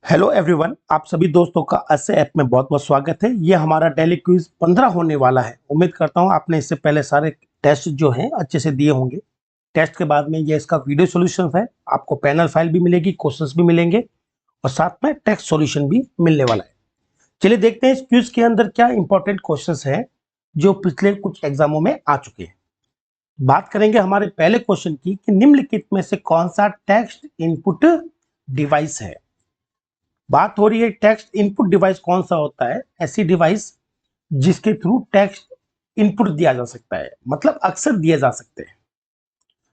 Hello everyone, आप सभी दोस्तों का ऐसे ऐप में बहुत बहुत स्वागत है। ये हमारा डेली क्विज 15 होने वाला है। उम्मीद करता हूँ आपने इससे पहले सारे टेस्ट जो हैं अच्छे से दिए होंगे। टेस्ट के बाद में ये इसका वीडियो सॉल्यूशन है, आपको पैनल फाइल भी मिलेगी, क्वेश्चंस भी मिलेंगे और साथ में टेक्स्ट सॉल्यूशन भी मिलने वाला है। चलिए देखते हैं इस क्विज के अंदर क्या इंपॉर्टेंट क्वेश्चन है जो पिछले कुछ एग्जामों में आ चुके हैं। बात करेंगे हमारे पहले क्वेश्चन की कि निम्नलिखित में से कौन सा टेक्स्ट इनपुट डिवाइस है। बात हो रही है टेक्स्ट इनपुट डिवाइस कौन सा होता है। ऐसी डिवाइस जिसके थ्रू टेक्स्ट इनपुट दिया जा सकता है, मतलब अक्सर दिए जा सकते हैं।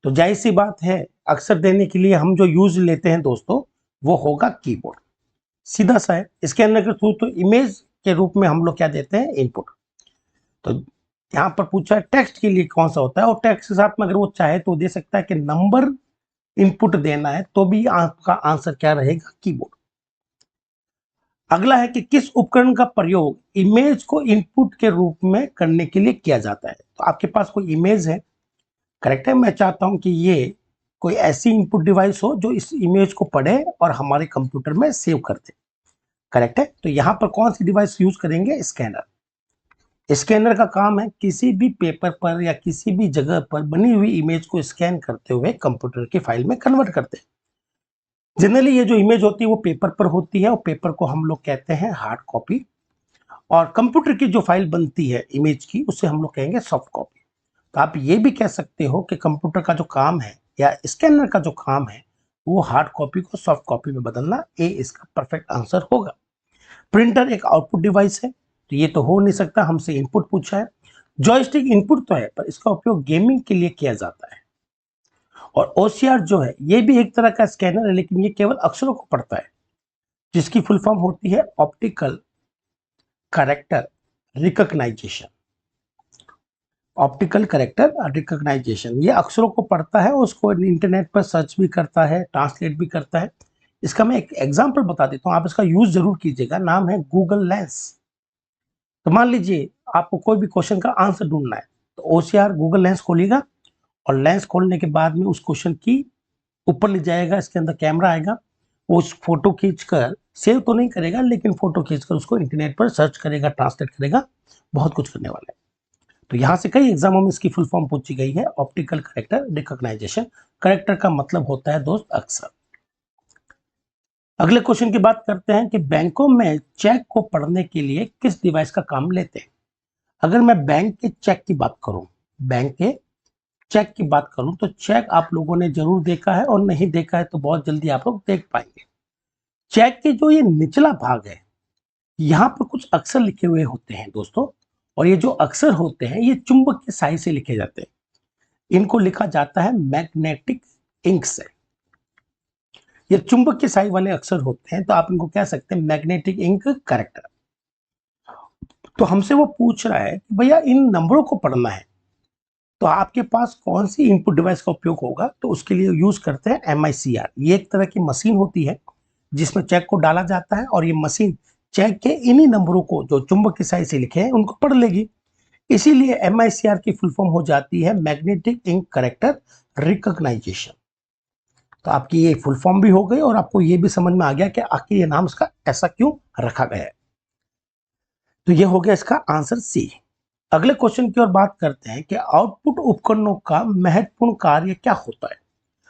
तो जाहिर सी बात है, अक्सर देने के लिए हम जो यूज लेते हैं दोस्तों वो होगा कीबोर्ड। सीधा सा है। इसके अंदर के थ्रू तो इमेज के रूप में हम लोग क्या देते हैं, इनपुट। तो यहाँ पर पूछा है टेक्स्ट के लिए कौन सा होता है, और टेक्स्ट के साथ में अगर वो चाहे तो दे सकता है कि नंबर इनपुट देना है, तो भी आपका आंसर क्या रहेगा, कीबोर्ड। अगला है कि किस उपकरण का प्रयोग इमेज को इनपुट के रूप में करने के लिए किया जाता है। तो आपके पास कोई इमेज है, करेक्ट है। मैं चाहता हूं कि ये कोई ऐसी इनपुट डिवाइस हो जो इस इमेज को पढ़े और हमारे कंप्यूटर में सेव कर दे, करेक्ट है। तो यहां पर कौन सी डिवाइस यूज करेंगे, स्कैनर। स्कैनर का काम है किसी भी पेपर पर या किसी भी जगह पर बनी हुई इमेज को स्कैन करते हुए कंप्यूटर की फाइल में कन्वर्ट करते हैं। जनरली ये जो इमेज होती है वो पेपर पर होती है और पेपर को हम लोग कहते हैं हार्ड कॉपी, और कंप्यूटर की जो फाइल बनती है इमेज की उसे हम लोग कहेंगे सॉफ्ट कॉपी। तो आप ये भी कह सकते हो कि कंप्यूटर का जो काम है या स्कैनर का जो काम है वो हार्ड कॉपी को सॉफ्ट कॉपी में बदलना। ए इसका परफेक्ट आंसर होगा। प्रिंटर एक आउटपुट डिवाइस है, तो ये तो हो नहीं सकता, हमसे इनपुट पूछा है। जॉयस्टिक इनपुट तो है पर इसका उपयोग गेमिंग के लिए किया जाता है। और ओसीआर जो है ये भी एक तरह का स्कैनर है, लेकिन ये केवल अक्षरों को पढ़ता है, जिसकी फुल फॉर्म होती है optical character recognition. Optical character recognition, ये अक्षरों को पढ़ता है, उसको इंटरनेट पर सर्च भी करता है, ट्रांसलेट भी करता है। इसका मैं एक एग्जांपल बता देता हूँ, आप इसका यूज जरूर कीजिएगा। नाम है गूगल लेंस। तो मान लीजिए आपको कोई भी क्वेश्चन का आंसर ढूंढना है, तो ओसीआर गूगल लेंस खोलिएगा और लेंस खोलने के बाद में उस क्वेश्चन की ऊपर ले जाएगा, इसके अंदर कैमरा आएगा, वो उस फोटो खींचकर सेव तो नहीं करेगा, लेकिन फोटो खींचकर उसको इंटरनेट पर सर्च करेगा, ट्रांसलेट करेगा, बहुत कुछ करने वाला है। तो यहां से कई एग्जामों में इसकी फुल फॉर्म पूछी गई है, ऑप्टिकल करेक्टर रिकॉग्नाइजेशन। करेक्टर का मतलब होता है दोस्त अक्षर। अगले क्वेश्चन की बात करते हैं कि बैंकों में चेक को पढ़ने के लिए किस डिवाइस का काम लेते हैं। अगर मैं बैंक के चेक की बात करूं, बैंक के चेक की बात करूं, तो चेक आप लोगों ने जरूर देखा है, और नहीं देखा है तो बहुत जल्दी आप लोग देख पाएंगे। चेक के जो ये निचला भाग है, यहाँ पर कुछ अक्षर लिखे हुए होते हैं दोस्तों, और ये जो अक्षर होते हैं ये चुंबक की सहायता से लिखे जाते हैं। इनको लिखा जाता है मैग्नेटिक इंक से। ये चुंबक की सहायता वाले अक्षर होते हैं, तो आप इनको कह सकते हैं मैग्नेटिक इंक करेक्टर। तो हमसे वो पूछ रहा है कि भैया इन नंबरों को पढ़ना है, तो आपके पास कौन सी इनपुट डिवाइस का उपयोग होगा। तो उसके लिए यूज करते हैं MICR। ये एक तरह की मशीन होती है जिसमें चेक को डाला जाता है, और ये मशीन चेक के इन्हीं नंबरों को जो चुंबक की सहायता से लिखे हैं उनको पढ़ लेगी। इसीलिए MICR की फुल फॉर्म हो जाती है मैग्नेटिक इंक करेक्टर रिकॉग्नाइजेशन। तो आपकी ये फुल फॉर्म भी हो गई, और आपको ये भी समझ में आ गया कि आखिर ये नाम इसका ऐसा क्यों रखा गया है। तो ये हो गया इसका आंसर सी। अगले क्वेश्चन की ओर बात करते हैं कि आउटपुट उपकरणों का महत्वपूर्ण कार्य क्या होता है।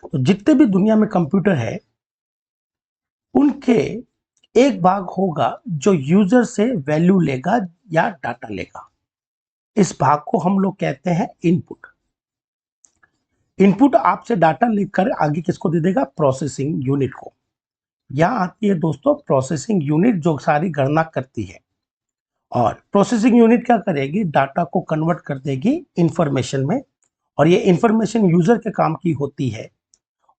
तो जितने भी दुनिया में कंप्यूटर है उनके एक भाग होगा जो यूजर से वैल्यू लेगा या डाटा लेगा। इस भाग को हम लोग कहते हैं इनपुट। इनपुट आपसे डाटा लेकर आगे किसको दे देगा, प्रोसेसिंग यूनिट को। यहां आती है दोस्तों प्रोसेसिंग यूनिट जो सारी गणना करती है, और प्रोसेसिंग यूनिट क्या करेगी, डाटा को कन्वर्ट कर देगी इंफॉर्मेशन में, और ये इंफॉर्मेशन यूजर के काम की होती है।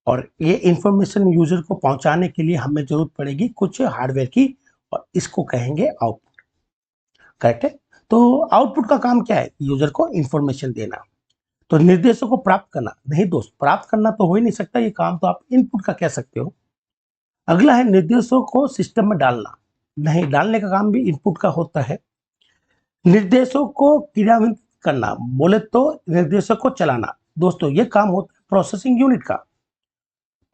और ये इंफॉर्मेशन यूजर को पहुंचाने के लिए हमें जरूरत पड़ेगी कुछ हार्डवेयर की, और इसको कहेंगे आउटपुट, करेक्ट है। तो आउटपुट का काम क्या है, यूजर को इंफॉर्मेशन देना। तो निर्देशों को प्राप्त करना नहीं दोस्त, प्राप्त करना तो हो ही नहीं सकता, ये काम तो आप इनपुट का कह सकते हो। अगला है निर्देशों को सिस्टम में डालना, नहीं, डालने का काम भी इनपुट का होता है। निर्देशों को क्रियान्वित करना, बोले तो निर्देशों को चलाना, दोस्तों ये काम होता है प्रोसेसिंग यूनिट का।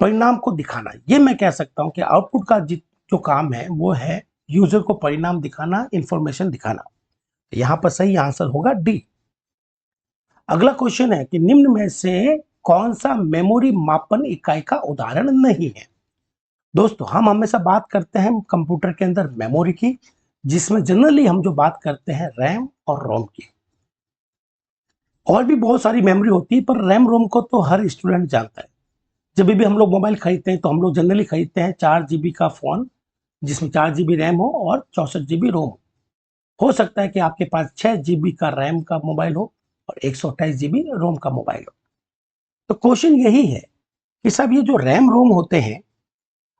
परिणाम को दिखाना, ये मैं कह सकता हूं कि आउटपुट का जो काम है वो है यूजर को परिणाम दिखाना, इंफॉर्मेशन दिखाना। यहां पर सही आंसर होगा डी। अगला क्वेश्चन है कि निम्न में से कौन सा मेमोरी मापन इकाई का उदाहरण नहीं है। दोस्तों हम हमेशा बात करते हैं कंप्यूटर के अंदर मेमोरी की, जिसमें जनरली हम जो बात करते हैं रैम और रोम की। और भी बहुत सारी मेमोरी होती है, पर रैम रोम को तो हर स्टूडेंट जानता है। जब भी हम लोग मोबाइल खरीदते हैं तो हम लोग जनरली खरीदते हैं 4 GB का फोन, जिसमें 4 GB रैम हो और 64 GB रोम हो सकता है कि आपके पास 6 GB का रैम का मोबाइल हो और 128 GB रोम का मोबाइल हो। तो क्वेश्चन यही है कि साहब ये जो रैम रोम होते हैं,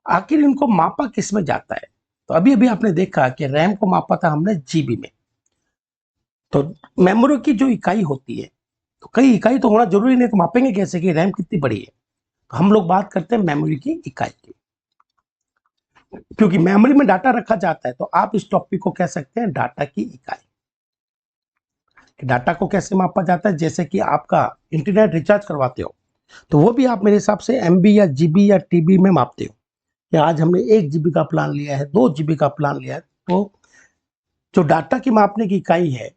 आखिर इनको मापा किस में जाता है। तो अभी अभी आपने देखा कि रैम को मापा था हमने जीबी में। तो मेमोरी की जो इकाई होती है, तो कई इकाई तो होना जरूरी नहीं, तो मापेंगे कैसे कि रैम कितनी बड़ी है। तो हम लोग बात करते हैं मेमोरी की इकाई की, क्योंकि मेमोरी में डाटा रखा जाता है। तो आप इस टॉपिक को कह सकते हैं डाटा की इकाई। डाटा को कैसे मापा जाता है, जैसे कि आपका इंटरनेट रिचार्ज करवाते हो तो वो भी आप मेरे हिसाब से एमबी या जीबी या टीबी में मापते हो कि आज हमने 1 GB का प्लान लिया है, 2 GB का प्लान लिया है। तो जो डाटा की मापने की इकाई है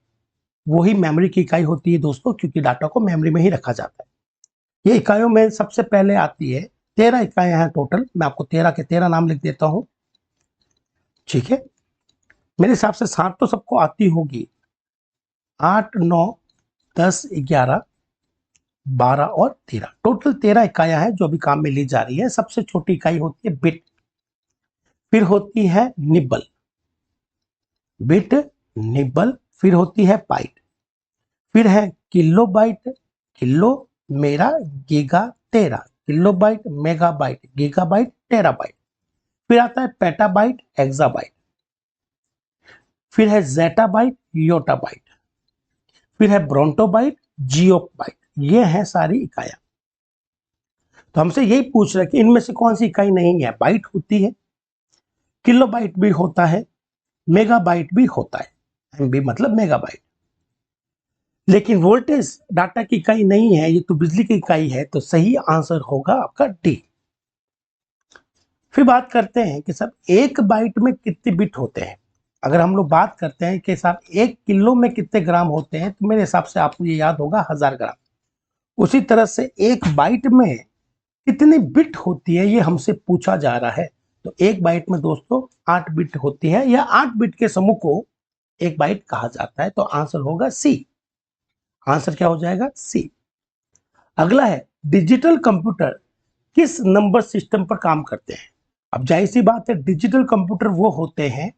वही मेमोरी की इकाई होती है दोस्तों, क्योंकि डाटा को मेमोरी में ही रखा जाता है। ये इकाइयों में सबसे पहले आती है 13 इकाइयां हैं टोटल। मैं आपको 13 के 13 नाम लिख देता हूं, ठीक है। मेरे हिसाब से 7 तो सबको आती होगी, 8, 9, 10, 11, 12 और 13, टोटल 13 इकाइयां हैं जो अभी काम में ली जा रही है। सबसे छोटी इकाई होती है बिट, फिर होती है निब्बल, बिट निब्बल, फिर होती है बाइट, फिर है किलो बाइट, किलो मेरा गीगा तेरा, kilo byte mega byte giga byte tera byte, फिर आता है पेटा बाइट एक्सा बाइट, फिर है जेटा बाइट योटा बाइट, फिर है ब्रोंटो बाइट जियो बाइट। ये है सारी इकाइयां। तो हमसे यही पूछ रहे कि इनमें से कौन सी इकाई नहीं है। बाइट होती है, किलो बाइट भी होता है, मेगा बाइट भी होता है, एमबी मतलब मेगा बाइट। लेकिन वोल्टेज डाटा की इकाई नहीं है, ये तो बिजली की इकाई है। तो सही आंसर होगा आपका डी। फिर बात करते हैं कि सब 1 बाइट में कितने बिट होते हैं। अगर हम लोग बात करते हैं कि साहब 1 किलो में कितने ग्राम होते हैं, तो मेरे हिसाब से आपको ये याद होगा 1000 ग्राम। उसी तरह से 1 बाइट में कितनी बिट होती है ये हमसे पूछा जा रहा है। तो 1 बाइट में दोस्तों 8 बिट होती है, या 8 बिट के समूह को 1 बाइट कहा जाता है। तो आंसर होगा सी। आंसर क्या हो जाएगा? सी। अगला है डिजिटल कंप्यूटर किस नंबर सिस्टम पर काम करते हैं। अब जाहिर सी बात है, डिजिटल कंप्यूटर वो होते हैं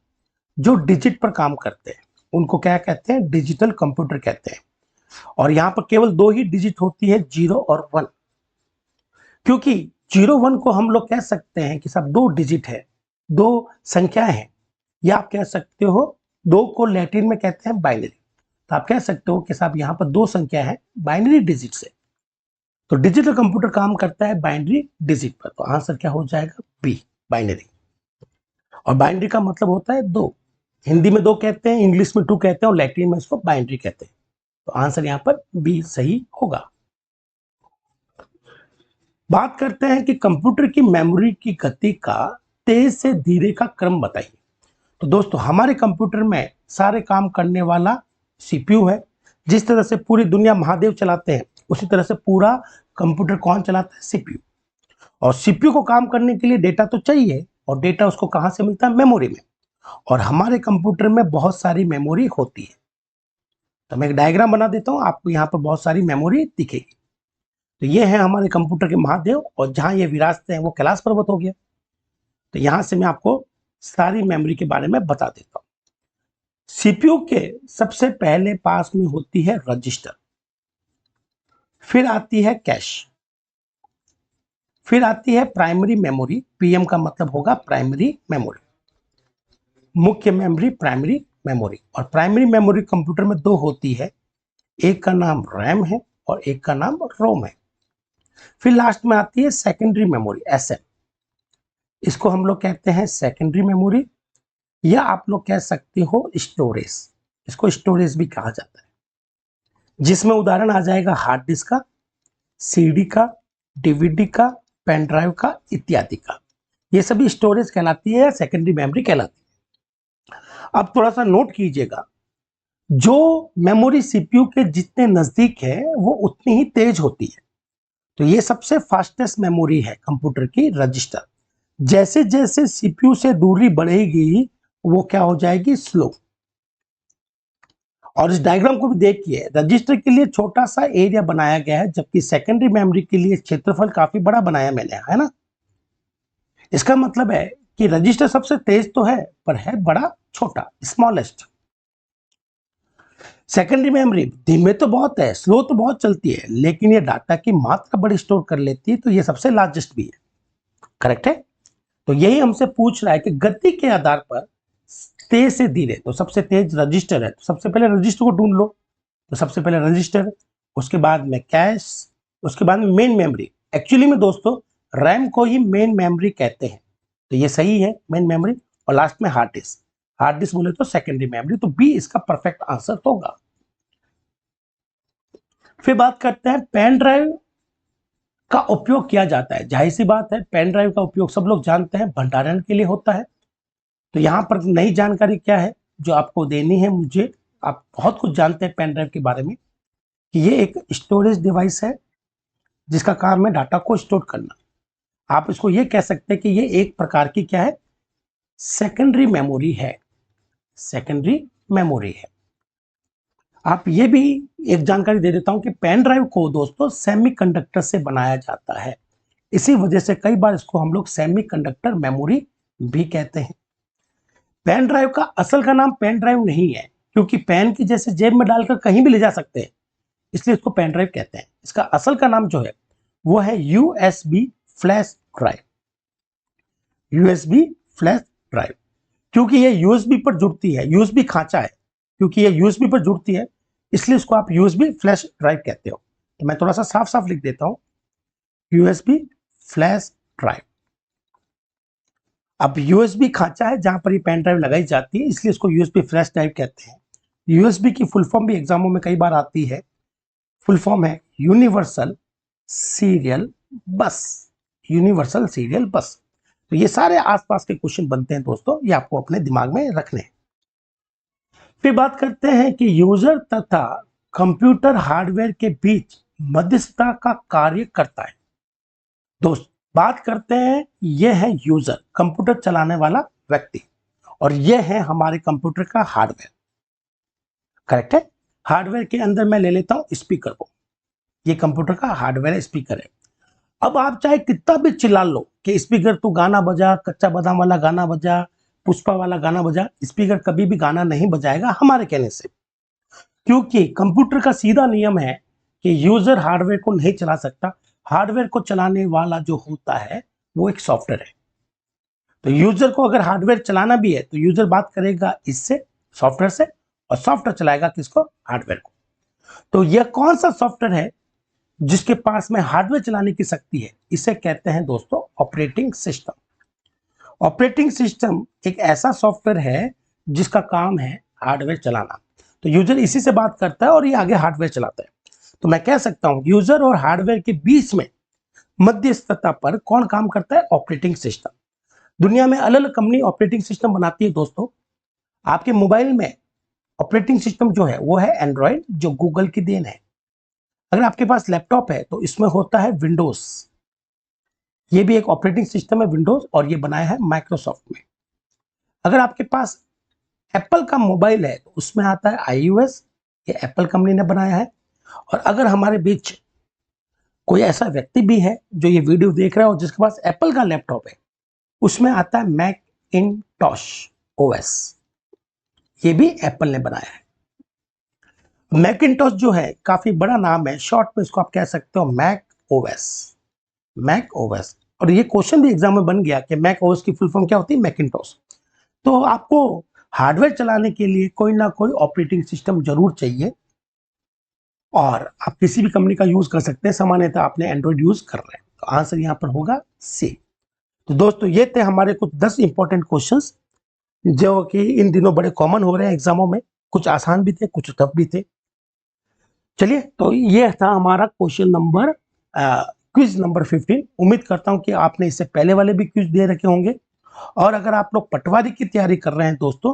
जो डिजिट पर काम करते हैं, उनको क्या कहते हैं? डिजिटल कंप्यूटर कहते हैं। और यहां पर केवल 2 ही डिजिट होती है, 0 और 1। क्योंकि 0 1 को हम लोग कह सकते हैं कि सब 2 डिजिट है, 2 संख्याएं हैं, या आप कह सकते हो 2 को लैटिन में कहते हैं बाइनरी। तो आप कह सकते हो कि साहब यहाँ पर 2 संख्या है बाइनरी डिजिट से। तो डिजिटल कंप्यूटर काम करता है बाइनरी डिजिट पर। तो आंसर क्या हो जाएगा? B, binary. और बाइनरी का मतलब होता है 2। हिंदी में 2 कहते हैं, इंग्लिश में 2 कहते हैं, और लैटिन में इसको बाइनरी कहते हैं। तो आंसर यहाँ पर बी सही होगा। बात करते हैं कि कंप्यूटर की मेमोरी की गति का तेज से धीरे का क्रम बताइए। तो दोस्तों हमारे कंप्यूटर में सारे काम करने वाला सीपीयू है। जिस तरह से पूरी दुनिया महादेव चलाते हैं, उसी तरह से पूरा कंप्यूटर कौन चलाता है? सीपीयू। और सीपीयू को काम करने के लिए डेटा तो चाहिए, और डेटा उसको कहां से मिलता है? मेमोरी में। और हमारे कंप्यूटर में बहुत सारी मेमोरी होती है। तो मैं एक डायग्राम बना देता हूं, आपको यहाँ पर बहुत सारी मेमोरी दिखेगी। तो ये है हमारे कंप्यूटर के महादेव, और जहां ये विराजते हैं वो कैलाश पर्वत हो गया। तो यहां से मैं आपको सारी मेमोरी के बारे में बता देता हूं। सीपीयू के सबसे पहले पास में होती है रजिस्टर, फिर आती है कैश, फिर आती है प्राइमरी मेमोरी। पीएम का मतलब होगा प्राइमरी मेमोरी, मुख्य मेमोरी, प्राइमरी मेमोरी। और प्राइमरी मेमोरी कंप्यूटर में 2 होती है, एक का नाम रैम है और एक का नाम रोम है। फिर लास्ट में आती है सेकेंडरी मेमोरी, एसएम। इसको हम लोग कहते हैं सेकेंडरी मेमोरी, या आप लोग कह सकते हो स्टोरेज। इसको स्टोरेज भी कहा जाता है, जिसमें उदाहरण आ जाएगा हार्ड डिस्क का, सीडी का, डीवीडी का, पेन ड्राइव का, इत्यादि का। ये सभी स्टोरेज कहलाती है या सेकेंडरी मेमोरी कहलाती है। अब थोड़ा सा नोट कीजिएगा, जो मेमोरी सीपीयू के जितने नजदीक है वो उतनी ही तेज होती है। तो ये सबसे फास्टेस्ट मेमोरी है कंप्यूटर की, रजिस्टर। जैसे जैसे सीपीयू से दूरी बढ़ेगी वो क्या हो जाएगी, स्लो। और इस डायग्राम को भी देखिए, रजिस्टर के लिए छोटा सा एरिया बनाया गया है, जबकि सेकेंडरी मेमोरी के लिए क्षेत्रफल काफी बड़ा बनाया मैंने, है ना। इसका मतलब है कि रजिस्टर सबसे तेज तो है, पर है बड़ा, छोटा, स्मॉलेस्ट। सेकेंडरी मेमोरी धीमे तो बहुत है, स्लो तो बहुत चलती है, लेकिन ये डाटा की मात्रा बड़ी स्टोर कर लेती है, तो ये सबसे लार्जेस्ट भी है। करेक्ट है। तो यही हमसे पूछ रहा है कि गति के आधार पर तेज से धीरे, तो सबसे तेज रजिस्टर है, तो सबसे पहले रजिस्टर को ढूंढ लो। तो सबसे पहले रजिस्टर, उसके बाद में कैश, उसके बाद में मेन मेमोरी। एक्चुअली में दोस्तों रैम को ही मेन मेमोरी कहते हैं, तो ये सही है, मेन मेमोरी। और लास्ट में हार्ड डिस्क, हार्ड डिस्क बोले तो सेकेंडरी मेमोरी, तो बी इसका परफेक्ट आंसर होगा। फिर बात करते हैं पेन ड्राइव का उपयोग किया जाता है। जाहिर सी बात है, पेन ड्राइव का उपयोग सब लोग जानते हैं, भंडारण के लिए होता है। तो यहां पर नई जानकारी क्या है जो आपको देनी है मुझे, आप बहुत कुछ जानते हैं पेन ड्राइव के बारे में, कि ये एक स्टोरेज डिवाइस है जिसका काम है डाटा को स्टोर करना। आप इसको ये कह सकते हैं कि ये एक प्रकार की क्या है, सेकेंडरी मेमोरी है, सेकेंडरी मेमोरी है। आप ये भी एक जानकारी दे देता हूं कि पेन ड्राइव को दोस्तों सेमीकंडक्टर से बनाया जाता है, इसी वजह से कई बार इसको हम लोग सेमीकंडक्टर मेमोरी भी कहते हैं। पेन ड्राइव का असल का नाम पेन ड्राइव नहीं है, क्योंकि पेन की जैसे जेब में डालकर कहीं भी ले जा सकते हैं, इसलिए इसको पेन ड्राइव कहते हैं। इसका असल का नाम जो है वो है USB flash drive, USB flash drive. क्योंकि ये यूएसबी पर जुड़ती है, यूएसबी खांचा है, क्योंकि ये यूएसबी पर जुड़ती है, इसलिए इसको आप यूएसबी फ्लैश ड्राइव कहते हो। तो मैं थोड़ा सा साफ साफ लिख देता हूं, यूएसबी फ्लैश ड्राइव। अब यूएसबी खांचा है जहां पर ये पेन ड्राइव लगाई जाती है, इसलिए इसको यूएसबी फ्लैश ड्राइव कहते हैं। यूएसबी की फुल फॉर्म भी एग्जामों में कई बार आती है, फुल फॉर्म है यूनिवर्सल सीरियल बस, यूनिवर्सल सीरियल बस। तो ये सारे आसपास के क्वेश्चन बनते हैं दोस्तों, ये आपको अपने दिमाग में रखने हैं। फिर बात करते हैं कि यूजर तथा कंप्यूटर हार्डवेयर के बीच मध्यस्थता का कार्य करता है। दोस्त बात करते हैं, यह है यूजर, कंप्यूटर चलाने वाला व्यक्ति, और यह है हमारे कंप्यूटर का हार्डवेयर। करेक्ट है। हार्डवेयर के अंदर मैं ले लेता हूं स्पीकर को, ये कंप्यूटर का हार्डवेयर स्पीकर है। अब आप चाहे कितना भी चिल्ला लो कि स्पीकर तू गाना बजा, कच्चा बादाम वाला गाना बजा, पुष्पा वाला गाना बजा, स्पीकर कभी भी गाना नहीं बजाएगा हमारे कहने से, क्योंकि कंप्यूटर का सीधा नियम है कि यूजर हार्डवेयर को नहीं चला सकता। हार्डवेयर को चलाने वाला जो होता है वो एक सॉफ्टवेयर है। तो यूजर को अगर हार्डवेयर चलाना भी है तो यूजर बात करेगा इससे, सॉफ्टवेयर से, और सॉफ्टवेयर चलाएगा किसको, हार्डवेयर को। तो यह कौन सा सॉफ्टवेयर है जिसके पास में हार्डवेयर चलाने की शक्ति है, इसे कहते हैं दोस्तों ऑपरेटिंग सिस्टम। ऑपरेटिंग सिस्टम एक ऐसा सॉफ्टवेयर है जिसका काम है हार्डवेयर चलाना। तो यूजर इसी से बात करता है और ये आगे हार्डवेयर चलाता है। तो मैं कह सकता हूं यूजर और हार्डवेयर के बीच में मध्यस्थता पर कौन काम करता है, ऑपरेटिंग सिस्टम। दुनिया में अलग अलग कंपनी ऑपरेटिंग सिस्टम बनाती है दोस्तों। आपके मोबाइल में ऑपरेटिंग सिस्टम जो है वो है एंड्रॉयड, जो गूगल की देन है। अगर आपके पास लैपटॉप है तो इसमें होता है विंडोज, ये भी एक ऑपरेटिंग सिस्टम है विंडोज, और ये बनाया है माइक्रोसॉफ्ट में। अगर आपके पास एप्पल का मोबाइल है तो उसमें आता है आईओएस, ये एप्पल कंपनी ने बनाया है। और अगर हमारे बीच कोई ऐसा व्यक्ति भी है जो ये वीडियो देख रहा है और जिसके पास एप्पल का लैपटॉप है, उसमें आता है मैकिंटॉश ओएस, ये भी एप्पल ने बनाया है। मैकिंटॉश जो है काफी बड़ा नाम है, शॉर्ट में इसको आप कह सकते हो मैक ओएस, मैक ओएस। और ये क्वेश्चन भी एग्जाम में बन गया कि मैक ओएस की फुल फॉर्म क्या होती है, मैकिंटॉश। तो आपको हार्डवेयर चलाने के लिए कोई ना कोई ऑपरेटिंग सिस्टम जरूर चाहिए, और आप किसी भी कंपनी का यूज कर सकते हैं, सामान्यतः आपने एंड्रॉइड यूज कर रहे हैं, तो आंसर यहां पर होगा सी। तो दोस्तों ये थे हमारे कुछ 10 इंपॉर्टेंट क्वेश्चंस जो कि इन दिनों बड़े कॉमन हो रहे हैं एग्जामों में, कुछ आसान भी थे कुछ टफ भी थे। चलिए, तो ये था हमारा क्वेश्चन नंबर क्विज नंबर 15। उम्मीद करता हूं कि आपने इससे पहले वाले भी क्विज दे रखे होंगे। और अगर आप लोग पटवारी की तैयारी कर रहे हैं दोस्तों,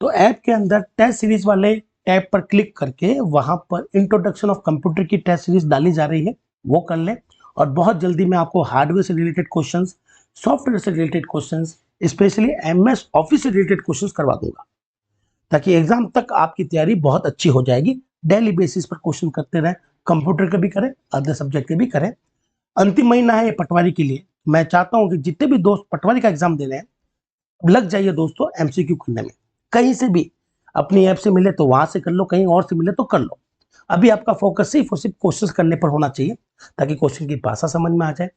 तो ऐप के अंदर टेस्ट सीरीज वाले टैब पर क्लिक करके वहां पर इंट्रोडक्शन ऑफ कंप्यूटर की टेस्ट सीरीज डाली जा रही है, वो कर लें। और बहुत जल्दी मैं आपको हार्डवेयर से रिलेटेड क्वेश्चंस, सॉफ्टवेयर से related questions, specially MS office से रिलेटेड क्वेश्चंस करवा दूंगा, ताकि एग्जाम तक आपकी तैयारी बहुत अच्छी हो जाएगी। डेली बेसिस पर क्वेश्चन करते रहें, कंप्यूटर के भी करें, अदर सब्जेक्ट के भी करें। अंतिम महीना है ये पटवारी के लिए। मैं चाहता हूं कि जितने भी दोस्त पटवारी का एग्जाम दे रहे हैं, लग जाइए दोस्तों एमसीक्यू करने में। कहीं से भी अपनी ऐप से मिले तो वहां से कर लो, कहीं और से मिले तो कर लो। अभी आपका फोकस सिर्फ और सिर्फ क्वेश्चन करने पर होना चाहिए, ताकि क्वेश्चन की भाषा समझ में आ जाए,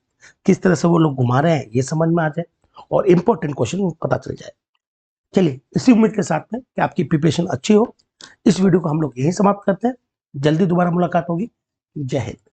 किस तरह से वो लोग घुमा रहे हैं ये समझ में आ जाए, और इंपॉर्टेंट क्वेश्चन पता चल जाए। चलिए, इसी उम्मीद के साथ में कि आपकी प्रिपरेशन अच्छी हो, इस वीडियो को हम लोग यहीं समाप्त करते हैं। जल्दी दोबारा मुलाकात होगी। जय हिंद।